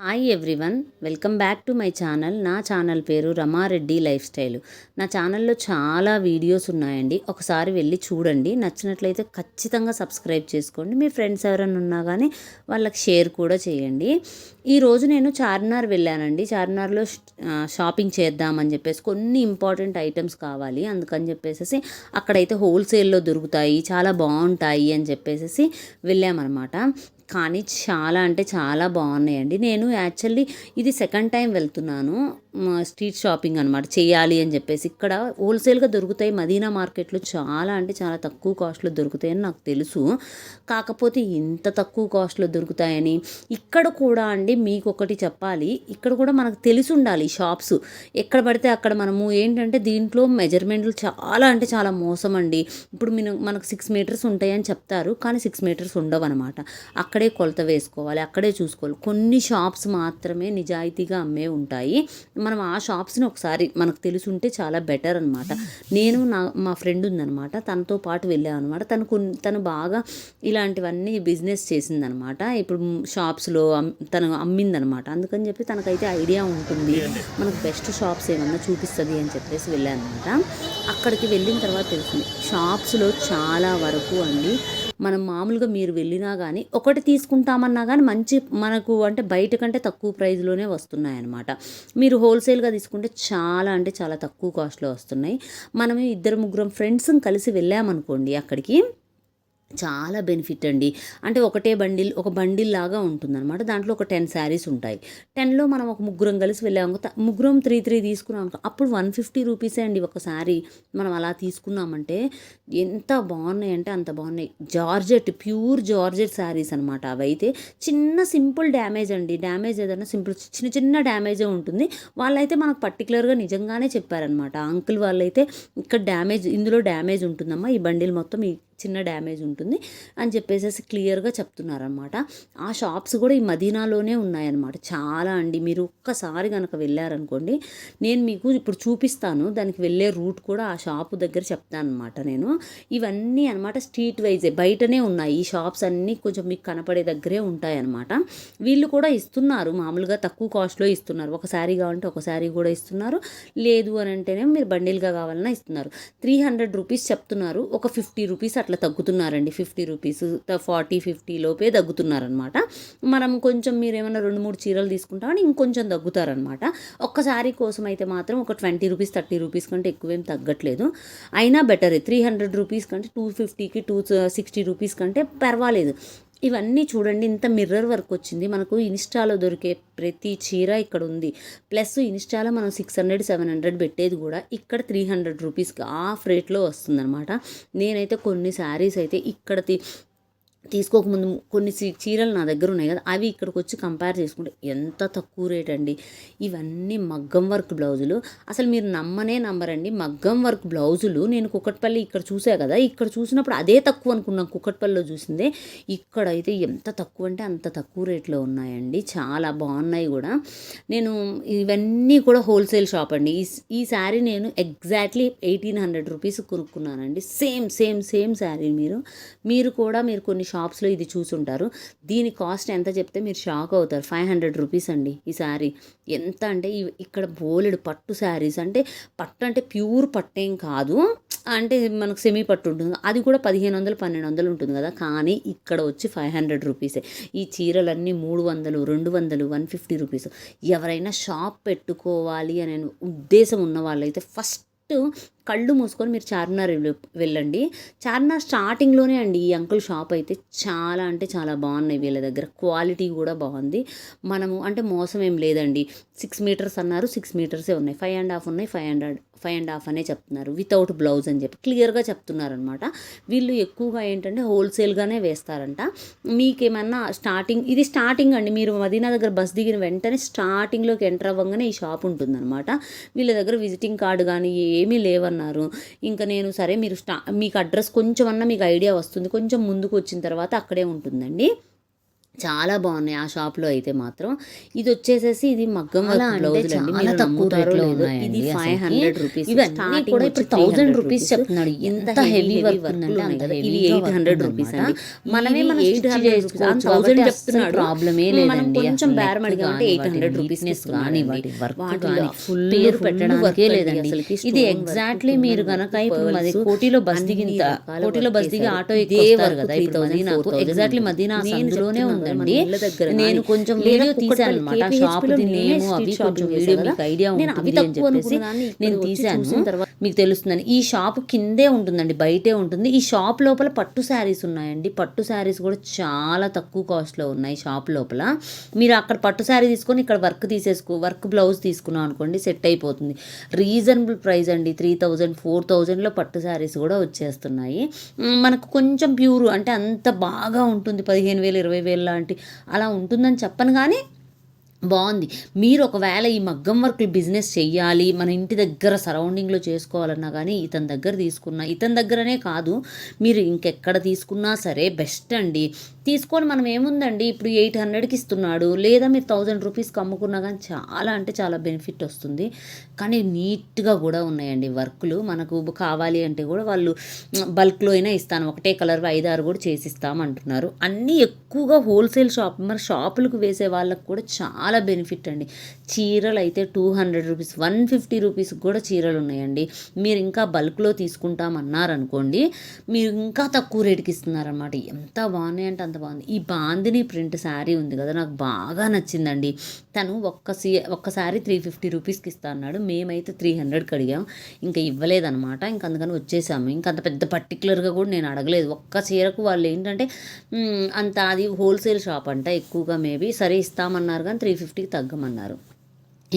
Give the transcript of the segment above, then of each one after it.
Hi everyone, welcome back to my channel. నా channel పేరు Rama Reddy life style. నా ఛానల్లో చాలా వీడియోస్ ఉన్నాయండి, ఒకసారి వెళ్ళి చూడండి. నచ్చినట్లయితే ఖచ్చితంగా సబ్స్క్రైబ్ చేసుకోండి. మీ ఫ్రెండ్స్ ఎవరైనా ఉన్నా కానీ వాళ్ళకి షేర్ కూడా చేయండి. ఈరోజు నేను చార్మినార్ వెళ్ళానండి. చార్మినార్లో షాపింగ్ చేద్దామని చెప్పేసి కొన్ని ఇంపార్టెంట్ ఐటమ్స్ కావాలి, అందుకని చెప్పేసి అక్కడైతే హోల్సేల్లో దొరుకుతాయి, చాలా బాగుంటాయి అని చెప్పేసి వెళ్ళామన్నమాట. కానీ చాలా అంటే చాలా బాగున్నాయండి. నేను యాక్చువల్లీ ఇది సెకండ్ టైం వెళ్తున్నాను స్ట్రీట్ షాపింగ్ అనమాట చేయాలి అని చెప్పేసి. ఇక్కడ హోల్సేల్గా దొరుకుతాయి, మదీనా మార్కెట్లో చాలా అంటే చాలా తక్కువ కాస్ట్లో దొరుకుతాయని నాకు తెలుసు. కాకపోతే ఇంత తక్కువ కాస్ట్లో దొరుకుతాయని ఇక్కడ కూడా అండి మీకు ఒకటి చెప్పాలి, ఇక్కడ కూడా మనకు తెలిసి ఉండాలి. షాప్స్ ఎక్కడ పడితే అక్కడ మనము ఏంటంటే దీంట్లో మెజర్మెంట్లు చాలా అంటే చాలా మోసం అండి. ఇప్పుడు మనకు 6 మీటర్స్ ఉంటాయని చెప్తారు, కానీ 6 మీటర్స్ ఉండవు అనమాట. అక్కడే కొలత వేసుకోవాలి, అక్కడే చూసుకోవాలి. కొన్ని షాప్స్ మాత్రమే నిజాయితీగా అమ్మే ఉంటాయి. మనం ఆ షాప్స్ని ఒకసారి మనకు తెలిసి ఉంటే చాలా బెటర్ అనమాట. నేను మా ఫ్రెండ్ ఉందనమాట, తనతో పాటు వెళ్ళామన్నమాట. తను బాగా ఇలాంటివన్నీ బిజినెస్ చేసిందనమాట. ఇప్పుడు షాప్స్లో తను అమ్మిందనమాట. అందుకని చెప్పి తనకైతే ఐడియా ఉంటుంది, మనకు బెస్ట్ షాప్స్ ఏమన్నా చూపిస్తుంది అని చెప్పేసి వెళ్ళానమాట. అక్కడికి వెళ్ళిన తర్వాత తెలిసింది, షాప్స్లో చాలా వరకు అండి మనం మామూలుగా మీరు వెళ్ళినా కానీ ఒకటి తీసుకుంటామన్నా కానీ మంచి మనకు అంటే బయట కంటే తక్కువ ప్రైస్లోనే వస్తున్నాయన్నమాట. మీరు హోల్సేల్గా తీసుకుంటే చాలా అంటే చాలా తక్కువ కాస్ట్లో వస్తున్నాయి. మనం 2-3 ఫ్రెండ్స్ కలిసి వెళ్ళామనుకోండి అక్కడికి, చాలా బెనిఫిట్ అండి. అంటే ఒక బండిల్ లాగా ఉంటుందన్నమాట. దాంట్లో ఒక 10 శారీస్ ఉంటాయి. 10లో మనం ఒక ముగ్గురం కలిసి వెళ్ళాము, ముగ్గురం 3 తీసుకున్నాం, అప్పుడు 150 రూపీసే అండి ఒక శారీ. మనం అలా తీసుకున్నామంటే ఎంత బాగున్నాయి అంటే అంత బాగున్నాయి. ప్యూర్ జార్జెట్ శారీస్ అనమాట. అవైతే చిన్న సింపుల్ డ్యామేజ్ అండి, డ్యామేజ్ ఏదైనా సింపుల్ చిన్న డ్యామేజే ఉంటుంది. వాళ్ళైతే మనకు పర్టికులర్గా నిజంగానే చెప్పారనమాట. అంకుల్ వాళ్ళైతే ఇక్కడ ఇందులో డ్యామేజ్ ఉంటుందమ్మా, ఈ బండిల్ మొత్తం ఈ చిన్న డ్యామేజ్ ఉంటుంది అని చెప్పేసి క్లియర్గా చెప్తున్నారనమాట. ఆ షాప్స్ కూడా ఈ మదీనాలోనే ఉన్నాయన్నమాట. చాలా అండి, మీరు ఒక్కసారి కనుక వెళ్ళారనుకోండి, నేను మీకు ఇప్పుడు చూపిస్తాను, దానికి వెళ్ళే రూట్ కూడా ఆ షాపు దగ్గర చెప్తాను అనమాట. నేను ఇవన్నీ అనమాట స్ట్రీట్ వైజే బయటనే ఉన్నాయి. ఈ షాప్స్ అన్నీ కొంచెం మీకు కనపడే దగ్గరే ఉంటాయన్నమాట. వీళ్ళు కూడా ఇస్తున్నారు, మామూలుగా తక్కువ కాస్ట్లో ఇస్తున్నారు. ఒక శారీ కావాలంటే ఒక శారీ కూడా ఇస్తున్నారు, లేదు అని అంటేనే మీరు బండిల్గా కావాలన్నా ఇస్తున్నారు. 300 రూపీస్ చెప్తున్నారు, ఒక 50 రూపీస్ అట్లా తగ్గుతున్నారండి. 50 రూపీస్ 40-50 లోపే తగ్గుతున్నారనమాట. మనం కొంచెం మీరు ఏమైనా 2-3 చీరలు తీసుకుంటామని ఇంకొంచెం తగ్గుతారనమాట. ఒక్క శారీ కోసం అయితే మాత్రం ఒక 20 రూపీస్ 30 రూపీస్ కంటే ఎక్కువేం తగ్గట్లేదు. అయినా బెటరే, 300 రూపీస్ కంటే 250కి 260 రూపీస్ కంటే పర్వాలేదు. ఇవన్నీ చూడండి, ఇంత మిర్రర్ వర్క్ వచ్చింది. మనకు ఇన్స్టాలో దొరికే ప్రతి చీర ఇక్కడ ఉంది. ప్లస్ ఇన్స్టాలో మనం 600-700 పెట్టేది కూడా ఇక్కడ 300 రూపీస్కి ఆఫ్ రేట్లో వస్తుందన్నమాట. నేనైతే కొన్ని శారీస్ అయితే ఇక్కడ తీసుకోకముందు కొన్ని చీరలు నా దగ్గర ఉన్నాయి కదా, అవి ఇక్కడికి వచ్చి కంపేర్ చేసుకుంటే ఎంత తక్కువ రేట్ అండి. ఇవన్నీ మగ్గం వర్క్ బ్లౌజులు. అసలు మీరు నమ్మరండి, మగ్గం వర్క్ బ్లౌజులు నేను కుకట్పల్లి ఇక్కడ చూసా కదా, ఇక్కడ చూసినప్పుడు అదే తక్కువ అనుకున్నాను. కుకట్పల్లిలో చూసిందే, ఇక్కడైతే ఎంత తక్కువ అంటే అంత తక్కువ రేట్లో ఉన్నాయండి. చాలా బాగున్నాయి కూడా. నేను ఇవన్నీ కూడా హోల్సేల్ షాప్ అండి. ఈ శారీ నేను ఎగ్జాక్ట్లీ 1800 రూపీస్ కొనుక్కున్నానండి. సేమ్ శారీ. మీరు కూడా కొన్ని షాప్స్లో ఇది చూసుంటారు. దీని కాస్ట్ ఎంత చెప్తే మీరు షాక్ అవుతారు. 500 రూపీస్ అండి ఈ శారీ. ఎంత అంటే ఇక్కడ బోలెడు పట్టు శారీస్, అంటే పట్టు అంటే ప్యూర్ పట్టేం కాదు, అంటే మనకు సెమీ పట్టు ఉంటుంది, అది కూడా 1500-1200 ఉంటుంది కదా, కానీ ఇక్కడ వచ్చి 500 రూపీసే. ఈ చీరలన్నీ 300, 200, 150 రూపీస్. ఎవరైనా షాప్ పెట్టుకోవాలి అనే ఉద్దేశం ఉన్న వాళ్ళైతే ఫస్ట్ కళ్ళు మూసుకొని మీరు చార్మినార్ వెళ్ళండి. చార్మినార్ స్టార్టింగ్లోనే అండి ఈ అంకుల్ షాప్ అయితే చాలా అంటే చాలా బాగున్నాయి. వీళ్ళ దగ్గర క్వాలిటీ కూడా బాగుంది. మనము అంటే మోసం ఏం లేదండి. 6 మీటర్స్ అన్నారు, 6 మీటర్సే ఉన్నాయి. 5.5 ఉన్నాయి, 5.5 అనే చెప్తున్నారు. వితౌట్ బ్లౌజ్ అని చెప్పి క్లియర్గా చెప్తున్నారనమాట. వీళ్ళు ఎక్కువగా ఏంటంటే హోల్సేల్గానే వేస్తారంట. మీకేమన్నా ఇది స్టార్టింగ్ అండి. మీరు మదీనా దగ్గర బస్ దిగిన వెంటనే స్టార్టింగ్లోకి ఎంటర్ అవ్వగానే ఈ షాప్ ఉంటుందన్నమాట. వీళ్ళ దగ్గర విజిటింగ్ కార్డు కానీ ఏమీ లేవన్నారు. ఇంకా నేను సరే మీరు మీకు అడ్రస్ కొంచెం అన్నా మీకు ఐడియా వస్తుంది, కొంచెం ముందుకు వచ్చిన తర్వాత అక్కడే ఉంటుందండి. చాలా బాగున్నాయి ఆ షాప్లో అయితే మాత్రం. ఇది వచ్చేసేసి ఇది మగ్గం వర్క్ బ్లౌజులు అండి. చాలా మీరు తక్కువ నమ్ముతారో రేట్లో లేదో, ఉన్నాయండి ఇది అసలుకి. 500 రూపీస్. ఇవన్నీ కూడా ఇప్పుడు 1000 రూపీస్ చెప్తున్నాడు. ఎంత ఎంత హెవీ వర్క్ వర్క్ ఉందంటే ఉన్నాయి అంత కదా. ఇవి హెవీగా 800 వర్క్ రూపీస్ ఉందన్నమాట. అండి. మనమే ఇవి మనం స్టిచ్ 800 చేసుకోవచ్చు. 1000 1000 చెప్తున్నాడు. ప్రాబ్లమే మనం లేదండి. కొంచెం అసలు బేరం నెక్ అడిగామంటే గాని, 800 వాటి రూపీస్కి నీట్నెస్ కానీ, ఇస్తున్నాడండి. వాటి వర్క్ వాటిలో కానీ ఫుల్ పేరు ఫుల్ పెట్టడానికే వర్క్ అండి లేదండి. అసలుకి. ఇది స్టోన్ ఎగ్జాక్ట్లీ వర్క్, మీరు కుందన్ గనక వర్క్, ఇప్పుడు మాది పర్ల్స్ కోటిలో బస్ అన్ని దిగిన రకాల కోటిలో వర్క్ బస్ దిగి చేశారు. ఆటో ఇదే ఎక్కొస్తారు వర్క్ కదా. ఇప్పుడు 3000, మదీనాకు 4000 ఎగ్జాక్ట్లీ ఉంది. మదీనా నేను సందులోనే చెప్తున్నాను కదా, మన ఉందండి. ఇళ్ళ దగ్గర నేను కానీ, కొంచెం లేదా వీడియో తీసాను కుక్కట్పల్లి అనమాట. ఆ KPHP లో షాప్ది నేనే నేము స్ట్రీట్ అవి షాపింగ్ కొంచెం చేశా వీడియో కదా, మీకు ఐడియా నేను అవి ఉంటుంది అని తక్కువ చెప్పేసి అనుకున్నదాన్ని ఇక్కడ నేను వచ్చి తీశాను. చూసిన తర్వాత మీకు తెలుస్తుందని. ఈ షాప్ కిందే ఉంటుందండి, బయటే ఉంటుంది. ఈ షాప్ లోపల పట్టు శారీస్ ఉన్నాయండి. పట్టు శారీస్ కూడా చాలా తక్కువ కాస్ట్లో ఉన్నాయి షాప్ లోపల. మీరు అక్కడ పట్టు శారీ తీసుకొని ఇక్కడ వర్క్ బ్లౌజ్ తీసుకున్నాం అనుకోండి, సెట్ అయిపోతుంది. రీజనబుల్ ప్రైస్ అండి. 3000, 4000లో పట్టు శారీస్ కూడా వచ్చేస్తున్నాయి. మనకు కొంచెం ప్యూర్ అంటే అంత బాగా ఉంటుంది 15,000, 20,000 లాంటి అలా ఉంటుందని చెప్పను కానీ బాగుంది. మీరు ఒకవేళ ఈ మగ్గం వర్క్లు బిజినెస్ చెయ్యాలి, మన ఇంటి దగ్గర సరౌండింగ్లో చేసుకోవాలన్నా కానీ ఇతని దగ్గరనే కాదు, మీరు ఇంకెక్కడ తీసుకున్నా సరే బెస్ట్ అండి. తీసుకొని మనం ఏముందండి, ఇప్పుడు 800కి ఇస్తున్నాడు, లేదా మీరు 1000 రూపీస్కి అమ్ముకున్నా కానీ చాలా అంటే చాలా బెనిఫిట్ వస్తుంది. కానీ నీట్గా కూడా ఉన్నాయండి వర్క్లు. మనకు కావాలి అంటే కూడా వాళ్ళు బల్క్లో అయినా ఇస్తాను, ఒకటే కలర్ 5-6 కూడా చేసిస్తామంటున్నారు. అన్నీ ఎక్కువగా హోల్సేల్ షాప్, మరి షాపులకు వేసే వాళ్ళకు కూడా చాలా బెనిఫిట్ అండి. చీరలు అయితే 200 రూపీస్, 150 రూపీస్కి కూడా చీరలు ఉన్నాయండి. మీరు ఇంకా బల్క్లో తీసుకుంటామన్నారనుకోండి, మీరు ఇంకా తక్కువ రేటుకి ఇస్తున్నారనమాట. ఎంత బాగున్నాయి అంటే అంత బాగుంది. ఈ బాందిని ప్రింట్ శారీ ఉంది కదా, నాకు బాగా నచ్చిందండి. తను ఒక్కసారి 350 రూపీస్కి ఇస్తా అన్నాడు. మేమైతే 300కి అడిగాం, ఇంకా ఇవ్వలేదనమాట. ఇంక అందుకని వచ్చేసాము. ఇంక అంత పెద్ద పర్టికులర్గా కూడా నేను అడగలేదు. ఒక్క చీరకు వాళ్ళు ఏంటంటే అంత అది హోల్సేల్ షాప్ అంట ఎక్కువగా, మేబీ సరే ఇస్తామన్నారు కానీ 350కి తగ్గమన్నారు.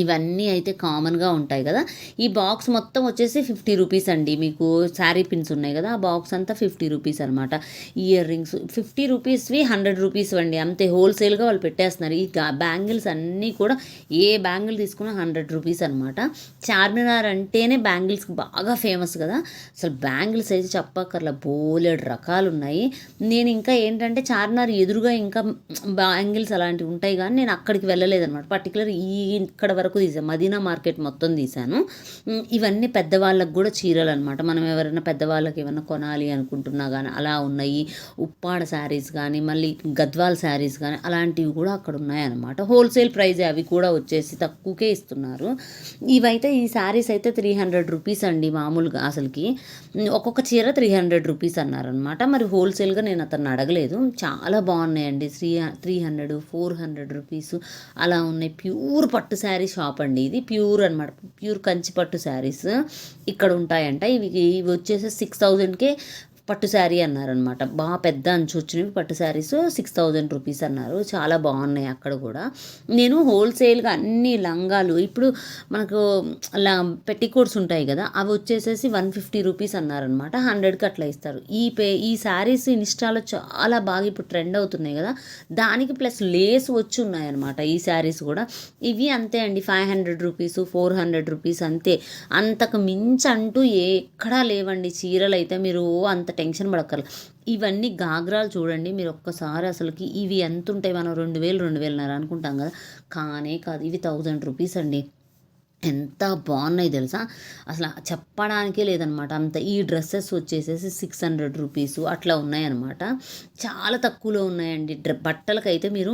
ఇవన్నీ అయితే కామన్గా ఉంటాయి కదా. ఈ బాక్స్ మొత్తం వచ్చేసి 50 రూపీస్ అండి. మీకు శారీ పిన్స్ ఉన్నాయి కదా, ఆ బాక్స్ అంతా 50 రూపీస్ అనమాట. ఇయర్ రింగ్స్ 50 రూపీస్వి 100 రూపీస్ అండి, అంతే హోల్సేల్గా వాళ్ళు పెట్టేస్తున్నారు. ఈ బ్యాంగిల్స్ అన్నీ కూడా ఏ బ్యాంగిల్ తీసుకున్నా 100 రూపీస్ అనమాట. చార్మినార్ అంటేనే బ్యాంగిల్స్కి బాగా ఫేమస్ కదా. అసలు బ్యాంగిల్స్ అయితే చెప్పక్కర్లా, బోలెడు రకాలు ఉన్నాయి. నేను ఇంకా ఏంటంటే చార్మినార్ ఎదురుగా ఇంకా బ్యాంగిల్స్ అలాంటివి ఉంటాయి కానీ నేను అక్కడికి వెళ్ళలేదన్నమాట. పర్టికులర్ ఇక్కడ వరకు తీసాను, మదీనా మార్కెట్ మొత్తం తీశాను. ఇవన్నీ పెద్దవాళ్ళకు కూడా చీరలు అనమాట. మనం ఎవరైనా పెద్దవాళ్ళకి ఏమైనా కొనాలి అనుకుంటున్నా కానీ అలా ఉన్నాయి. ఉప్పాడ శారీస్ కానీ, మళ్ళీ గద్వాల్ శారీస్ కానీ అలాంటివి కూడా అక్కడ ఉన్నాయన్నమాట. హోల్సేల్ ప్రైజే, అవి కూడా వచ్చేసి తక్కువకే ఇస్తున్నారు. ఇవైతే ఈ శారీస్ అయితే 300 రూపీస్ అండి మామూలుగా. అసలుకి ఒక్కొక్క చీర 300 రూపీస్ అన్నారనమాట. మరి హోల్సేల్గా నేను అతన్ని అడగలేదు. చాలా బాగున్నాయండి. 300, 400 రూపీస్ అలా ఉన్నాయి. ప్యూర్ పట్టు శారీ షాప్ అండి ఇది. ప్యూర్ అనమాట, ప్యూర్ కంచి పట్టు శారీస్ ఇక్కడ ఉంటాయంట. ఇవి వచ్చేసి 6000కే పట్టు శారీ అన్నారనమాట. బాగా పెద్ద అంచు వచ్చినవి పట్టు శారీస్ 6000 రూపీస్ అన్నారు. చాలా బాగున్నాయి అక్కడ కూడా. నేను హోల్సేల్గా అన్ని లంగాలు, ఇప్పుడు మనకు పెట్టికోట్స్ ఉంటాయి కదా, అవి వచ్చేసేసి 150 రూపీస్ అన్నారనమాట. 100కి అట్లా ఇస్తారు. ఈ శారీస్ ఇన్స్టాలో చాలా బాగా ఇప్పుడు ట్రెండ్ అవుతున్నాయి కదా, దానికి ప్లస్ లేస్ వచ్చి ఉన్నాయన్నమాట ఈ శారీస్ కూడా. ఇవి అంతే అండి, 500 రూపీస్, 400 రూపీస్ అంతే. అంతకు మించి అంటూ ఎక్కడా లేవండి చీరలు అయితే. మీరు అంత టెన్షన్ పడక్కర్ల. ఇవన్నీ గాగ్రాలు చూడండి మీరు ఒక్కసారి. అసలుకి ఇవి ఎంత ఉంటాయి, మనం 2000, 2500 అనుకుంటాం కదా, కానే కాదు. ఇవి 1000 రూపీస్ అండి. ఎంత బాగున్నాయి తెలుసా, అసలు చెప్పడానికే లేదనమాట అంత. ఈ డ్రెస్సెస్ వచ్చేసేసి 600 రూపీస్ అట్లా ఉన్నాయన్నమాట. చాలా తక్కువలో ఉన్నాయండి. బట్టలకైతే మీరు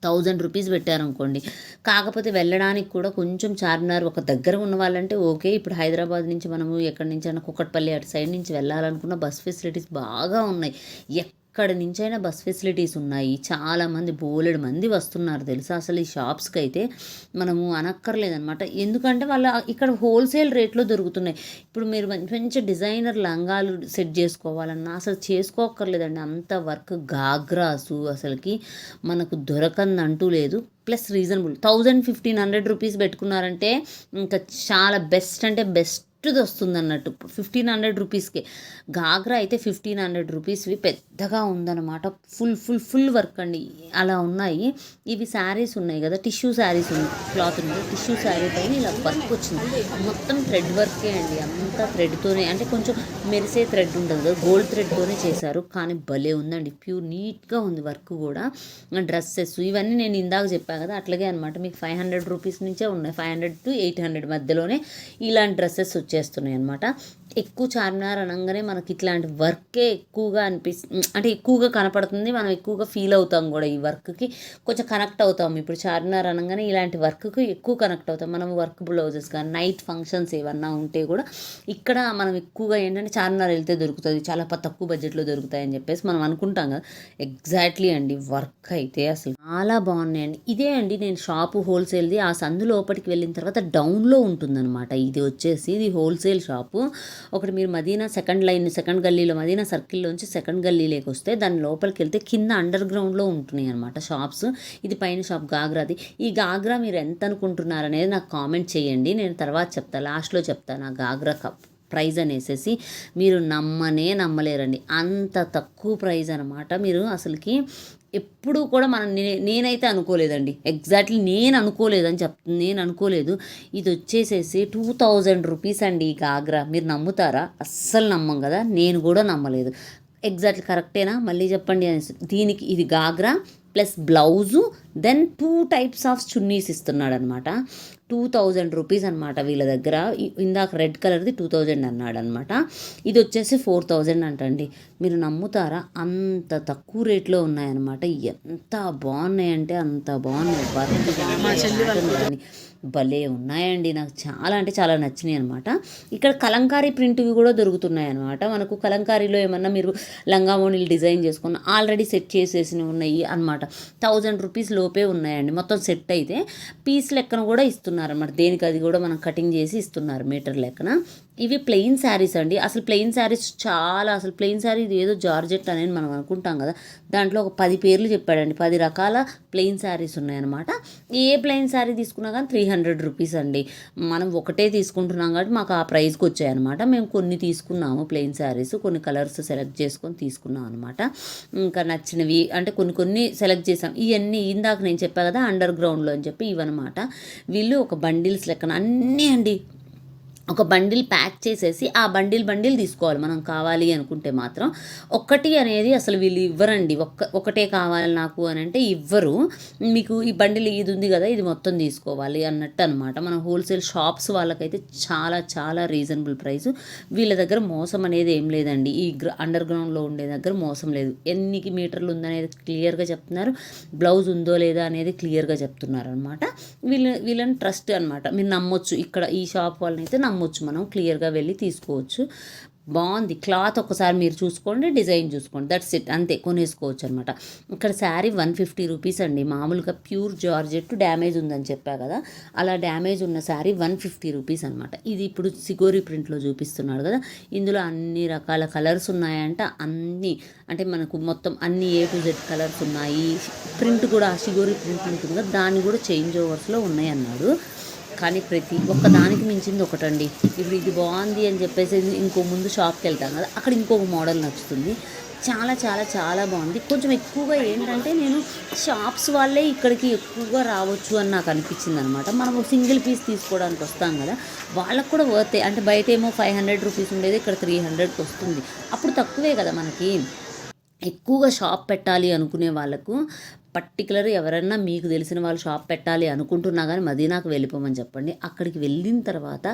1000 రూపీస్ పెట్టారనుకోండి. కాకపోతే వెళ్ళడానికి కూడా కొంచెం చార్మినార్ ఒక దగ్గర ఉన్న వాళ్ళంటే ఓకే. ఇప్పుడు హైదరాబాద్ నుంచి మనము ఎక్కడి నుంచైనా కుక్కట్పల్లి అటు సైడ్ నుంచి వెళ్ళాలనుకున్న బస్ ఫెసిలిటీస్ బాగా ఉన్నాయి. ఎక్కడి నుంచైనా బస్ ఫెసిలిటీస్ ఉన్నాయి. చాలామంది బోలెడు మంది వస్తున్నారు తెలుసా అసలు ఈ షాప్స్కి అయితే. మనము అనక్కర్లేదనమాట, ఎందుకంటే వాళ్ళ ఇక్కడ హోల్సేల్ రేట్లో దొరుకుతున్నాయి. ఇప్పుడు మీరు మంచి మంచి డిజైనర్ లంగాలు సెట్ చేసుకోవాలన్నా అసలు చేసుకోక్కర్లేదండి. అంత వర్క్ గాగ్రాసు అసలుకి మనకు దొరకందంటూ లేదు. ప్లస్ రీజనబుల్ 1000, 1500 రూపీస్ పెట్టుకున్నారంటే ఇంకా చాలా బెస్ట్ అంటే బెస్ట్ ఫస్ట్ది వస్తుంది అన్నట్టు 1500 రూపీస్కే. గాగ్రా అయితే 1500 రూపీస్వి పెద్దగా ఉందన్నమాట. ఫుల్ వర్క్ అండి. అలా ఉన్నాయి. ఇవి శారీస్ ఉన్నాయి కదా, టిష్యూ శారీస్ ఉంది, క్లాత్ ఉంది, టిష్యూ శారీ పైన ఇలా వర్క్ వచ్చింది. మొత్తం థ్రెడ్ వర్కే అండి, అంతా థ్రెడ్తోనే, అంటే కొంచెం మెరిసే థ్రెడ్ ఉంటుంది కదా, గోల్డ్ థ్రెడ్తోనే చేశారు. కానీ భలే ఉందండి, ప్యూర్ నీట్గా ఉంది వర్క్ కూడా. డ్రెస్సెస్ ఇవన్నీ నేను ఇందాక చెప్పాను కదా, అట్లాగే అనమాట. మీకు 500 రూపీస్ నుంచే ఉన్నాయి, 500 to 800 మధ్యలోనే ఇలాంటి డ్రెస్సెస్ వచ్చేస్తున్నాయి అనమాట. ఎక్కువ చార్మినార్ అనగానే మనకి ఇట్లాంటి వర్కే ఎక్కువగా అంటే ఎక్కువగా కనపడుతుంది, మనం ఎక్కువగా ఫీల్ అవుతాం కూడా. ఈ వర్క్కి కొంచెం కనెక్ట్ అవుతాం. ఇప్పుడు చార్మినార్ అనగానే ఇలాంటి వర్క్కి ఎక్కువ కనెక్ట్ అవుతాం మనం. వర్క్ బ్లౌజెస్ కానీ నైట్ ఫంక్షన్స్ ఏమన్నా ఉంటే కూడా ఇక్కడ మనం ఎక్కువగా ఏంటంటే చార్మినార్ వెళ్తే దొరుకుతుంది, చాలా తక్కువ బడ్జెట్లో దొరుకుతాయని చెప్పేసి మనం అనుకుంటాం కదా. ఎగ్జాక్ట్లీ అండి, వర్క్ అయితే అసలు చాలా బాగున్నాయండి. ఇదే అండి నేను షాపు హోల్సేల్ది. ఆ సందు లోపలికి వెళ్ళిన తర్వాత డౌన్లో ఉంటుందన్నమాట. ఇది వచ్చేసి ఇది హోల్సేల్ షాపు. ఒకటి మీరు మదీనా సెకండ్ గల్లీలో, మదీనా సర్కిల్లోంచి సెకండ్ గల్లీలోకి వస్తే దాని లోపలికి వెళ్తే కింద అండర్ గ్రౌండ్లో ఉంటున్నాయి అనమాట షాప్స్. ఇది పైన షాప్ గాగ్రాది. ఈ గాగ్రా మీరు ఎంత అనుకుంటున్నారు అనేది నాకు కామెంట్ చేయండి, నేను తర్వాత చెప్తాను, లాస్ట్లో చెప్తాను ఆ గాగ్రా ప్రైజ్ అనేసి. మీరు నమ్మలేరండి, అంత తక్కువ ప్రైజ్ అనమాట. మీరు అసలుకి ఎప్పుడు కూడా నేనైతే అనుకోలేదండి, ఎగ్జాక్ట్లీ నేను అనుకోలేదు. ఇది వచ్చేసేసి 2000 రూపీస్ అండి ఈ గాగ్రా. మీరు నమ్ముతారా? అస్సలు నమ్మం కదా, నేను కూడా నమ్మలేదు. ఎగ్జాక్ట్లీ కరెక్టేనా, మళ్ళీ చెప్పండి అనేసి. దీనికి ఇది ghagra plus blouse, then 2 types of chunnis ఇస్తున్నాడు అనమాట. 2000 రూపీస్ అనమాట వీళ్ళ దగ్గర. ఇందాక రెడ్ కలర్ది 2000 అన్నాడు అనమాట. ఇది వచ్చేసి 4000 అంటండి. మీరు నమ్ముతారా, అంత తక్కువ రేట్లో ఉన్నాయన్నమాట. ఎంత బాగున్నాయంటే అంత బాగున్నాయి. వర్క్ భలే ఉన్నాయండి, నాకు చాలా అంటే చాలా నచ్చినాయి అనమాట. ఇక్కడ కలంకారీ ప్రింట్వి కూడా దొరుకుతున్నాయి అనమాట. మనకు కలంకారీలో ఏమన్నా మీరు లంగావోణీలు డిజైన్ చేసుకున్న ఆల్రెడీ సెట్ చేసేసినవి ఉన్నాయి అనమాట. 1000 రూపీస్ లోపే ఉన్నాయండి మొత్తం సెట్. అయితే పీస్ లెక్కన కూడా ఇస్తున్నారు అనమాట, దేనికి అది కూడా మనం కటింగ్ చేసి ఇస్తున్నారు మీటర్ లెక్కన. ఇవి ప్లెయిన్ శారీస్ అండి. అసలు ప్లెయిన్ శారీస్ అసలు ప్లెయిన్ శారీ ఇది ఏదో జార్జెట్ అనేది మనం అనుకుంటాం కదా, దాంట్లో ఒక 10 పేర్లు చెప్పాడండి. 10 రకాల ప్లెయిన్ శారీస్ ఉన్నాయన్నమాట. ఏ ప్లెయిన్ శారీ తీసుకున్నా కానీ 300 రూపీస్ అండి. మనం ఒకటే తీసుకుంటున్నాం కాబట్టి మాకు ఆ ప్రైస్కి వచ్చాయన్నమాట. మేము కొన్ని తీసుకున్నాము ప్లెయిన్ శారీస్, కొన్ని కలర్స్ సెలెక్ట్ చేసుకొని తీసుకున్నాం అనమాట. ఇంకా నచ్చినవి అంటే కొన్ని సెలెక్ట్ చేసాం. ఇవన్నీ ఇందాక నేను చెప్పా కదా అండర్ గ్రౌండ్లో అని చెప్పి, ఇవన్నమాట. వీళ్ళు ఒక బండిల్స్ లెక్కన అన్నీ అండి, ఒక బండిల్ ప్యాక్ చేసేసి ఆ బండిల్ తీసుకోవాలి మనం కావాలి అనుకుంటే మాత్రం. ఒక్కటి అనేది అసలు వీళ్ళు ఇవ్వరండి, ఒకటే కావాలి నాకు అని అంటే ఇవ్వరు. మీకు ఈ బండిల్ ఇది ఉంది కదా, ఇది మొత్తం తీసుకోవాలి అన్నట్టు అనమాట. మన హోల్సేల్ షాప్స్ వాళ్ళకైతే చాలా రీజనబుల్ ప్రైస్. వీళ్ళ దగ్గర మోసం అనేది ఏం లేదండి. ఈ అండర్ గ్రౌండ్లో ఉండే దగ్గర మోసం లేదు. ఎన్ని మీటర్లు ఉందనేది క్లియర్గా చెప్తున్నారు, బ్లౌజ్ ఉందో లేదా అనేది క్లియర్గా చెప్తున్నారు అనమాట. వీళ్ళని ట్రస్ట్ అనమాట, మీరు నమ్మొచ్చు. ఇక్కడ ఈ షాప్ వాళ్ళని అయితే నమ్మొచ్చు, మనం క్లియర్గా వెళ్ళి తీసుకోవచ్చు. బాగుంది క్లాత్, ఒకసారి మీరు చూసుకోండి, డిజైన్ చూసుకోండి, దట్స్ ఇట్, అంతే, కొనేసుకోవచ్చు అనమాట. ఇక్కడ శారీ 150 రూపీస్ అండి. మామూలుగా ప్యూర్ జార్జెట్ డ్యామేజ్ ఉందని చెప్పా కదా, అలా డ్యామేజ్ ఉన్న శారీ 150 రూపీస్ అనమాట. ఇది ఇప్పుడు సిగోరి ప్రింట్లో చూపిస్తున్నాడు కదా, ఇందులో అన్ని రకాల కలర్స్ ఉన్నాయంట. అంటే మనకు మొత్తం అన్ని A to Z కలర్స్ ఉన్నాయి. ప్రింట్ కూడా సిగోరి ప్రింట్ ఉంటుంది కదా, దాన్ని కూడా చేంజ్ ఓవర్స్లో ఉన్నాయి అన్నాడు. కానీ ప్రతి ఒక్కదానికి మించింది ఒకటండి. ఇప్పుడు ఇది బాగుంది అని చెప్పేసి ఇంకో ముందు షాప్కి వెళ్తాం కదా, అక్కడ ఇంకొక మోడల్ నచ్చుతుంది. చాలా బాగుంది. కొంచెం ఎక్కువగా ఏంటంటే నేను షాప్స్ వాళ్ళే ఇక్కడికి ఎక్కువగా రావచ్చు అని నాకు అనిపించింది అనమాట. మనం సింగిల్ పీస్ తీసుకోవడానికి వస్తాం కదా, వాళ్ళకు కూడా వర్తే. అంటే బయట ఏమో 500 రూపీస్ ఉండేది, ఇక్కడ 300కి వస్తుంది. అప్పుడు తక్కువే కదా మనకి. ఎక్కువగా షాప్ పెట్టాలి అనుకునే వాళ్ళకు, పర్టికులర్ ఎవరన్నా మీకు తెలిసిన వాళ్ళు షాప్ పెట్టాలి అనుకుంటున్నా కానీ మదీనాకు వెళ్ళిపోమని చెప్పండి. అక్కడికి వెళ్ళిన తర్వాత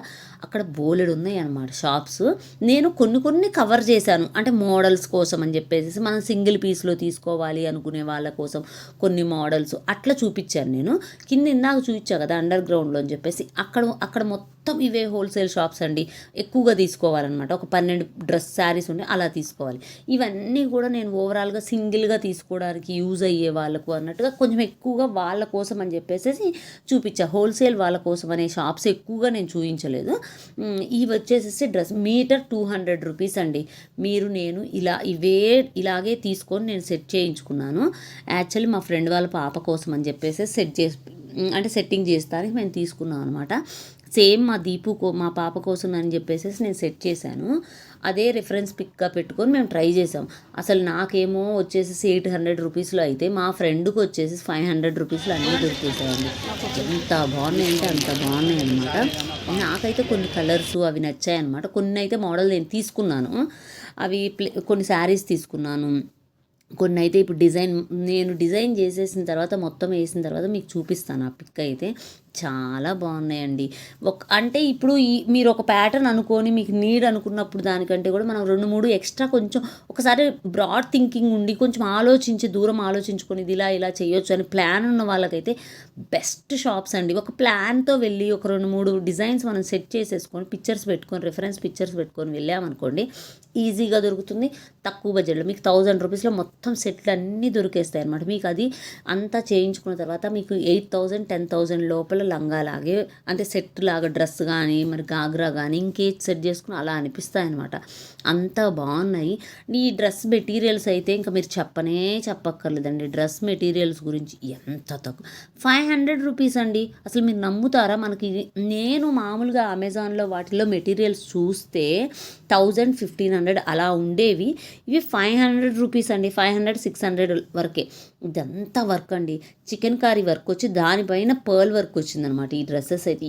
అక్కడ బోలెడు ఉన్నాయి అన్నమాట షాప్స్. నేను కొన్ని కవర్ చేశాను, అంటే మోడల్స్ కోసం అని చెప్పేసి, మనం సింగిల్ పీస్లో తీసుకోవాలి అనుకునే వాళ్ళ కోసం కొన్ని మోడల్స్ అట్లా చూపించాను నేను. కింద ఇందాక చూపించా కదా అండర్ గ్రౌండ్లో అని చెప్పేసి, అక్కడ మొత్తం ఇవే హోల్సేల్ షాప్స్ అండి. ఎక్కువగా తీసుకోవాలన్నమాట, ఒక 12 డ్రెస్ శారీస్ ఉండే అలా తీసుకోవాలి. ఇవన్నీ కూడా నేను ఓవరాల్గా సింగిల్గా తీసుకోవడానికి యూజ్ అయ్యే వాళ్ళకు అన్నట్టుగా కొంచెం ఎక్కువగా వాళ్ళ కోసం అని చెప్పేసి చూపించా. హోల్సేల్ వాళ్ళ కోసం అనే షాప్స్ ఎక్కువగా నేను చూపించలేదు. ఇవి వచ్చేసేసి డ్రెస్ మీటర్ 200 రూపీస్ అండి. నేను ఇలాగే తీసుకొని నేను సెట్ చేయించుకున్నాను. యాక్చువల్లీ మా ఫ్రెండ్ వాళ్ళ పాప కోసం అని చెప్పేసి సెట్టింగ్ చేస్తానికి మేము తీసుకున్నాం అనమాట. సేమ్ మా పాప కోసం అని చెప్పేసి నేను సెట్ చేశాను. అదే రిఫరెన్స్ పిక్గా పెట్టుకొని మేము ట్రై చేసాం. అసలు నాకేమో వచ్చేసి 800 రూపీస్లో అయితే మా ఫ్రెండ్కి వచ్చేసి 500 రూపీస్లో అన్నీ దొరికేసాయండి. ఎంత బాగున్నాయి అంటే అంత బాగున్నాయి అనమాట. నాకైతే కొన్ని కలర్స్ అవి నచ్చాయి అనమాట. కొన్ని అయితే మోడల్ నేను తీసుకున్నాను. అవి కొన్ని శారీస్ తీసుకున్నాను. కొన్ని అయితే ఇప్పుడు నేను డిజైన్ చేసేసిన తర్వాత మొత్తం వేసిన తర్వాత మీకు చూపిస్తాను. ఆ పిక్ అయితే చాలా బాగున్నాయండి. అంటే ఇప్పుడు మీరు ఒక ప్యాటర్న్ అనుకొని మీకు నీడ్ అనుకున్నప్పుడు దానికంటే కూడా మనం 2-3 ఎక్స్ట్రా కొంచెం ఒకసారి బ్రాడ్ థింకింగ్ ఉండి కొంచెం దూరం ఆలోచించుకొని ఇది ఇలా చేయొచ్చు అని ప్లాన్ ఉన్న వాళ్ళకైతే బెస్ట్ షాప్స్ అండి. ఒక ప్లాన్తో వెళ్ళి ఒక 2-3 డిజైన్స్ మనం సెట్ చేసేసుకొని రిఫరెన్స్ పిక్చర్స్ పెట్టుకొని వెళ్ళామనుకోండి, ఈజీగా దొరుకుతుంది. తక్కువ బడ్జెట్లో మీకు 1000 రూపీస్లో మొత్తం సెట్లు అన్నీ దొరికేస్తాయి అనమాట. మీకు అది అంతా చేయించుకున్న తర్వాత మీకు 8000 10,000 లోపల లంగాలాగే అంటే సెట్ లాగా డ్రెస్ కానీ మరి గాగ్రా కానీ ఇంకేది సెట్ చేసుకుని అలా అనిపిస్తాయి అనమాట. అంత బాగున్నాయి. ఈ డ్రెస్ మెటీరియల్స్ అయితే ఇంకా మీరు చెప్పక్కర్లేదండి. డ్రెస్ మెటీరియల్స్ గురించి ఎంత తక్కువ 500 రూపీస్ అండి. అసలు మీరు నమ్ముతారా? నేను మామూలుగా అమెజాన్లో వాటిల్లో మెటీరియల్స్ చూస్తే 1000-1500 అలా ఉండేవి. ఇవి 500 రూపీస్ అండి. 500-600 వరకే. ఇదంతా వర్క్ అండి. చికెన్ కారీ వర్క్ వచ్చి దానిపైన పర్ల్ వర్క్ వచ్చిందనమాట. ఈ డ్రెస్సెస్ అయితే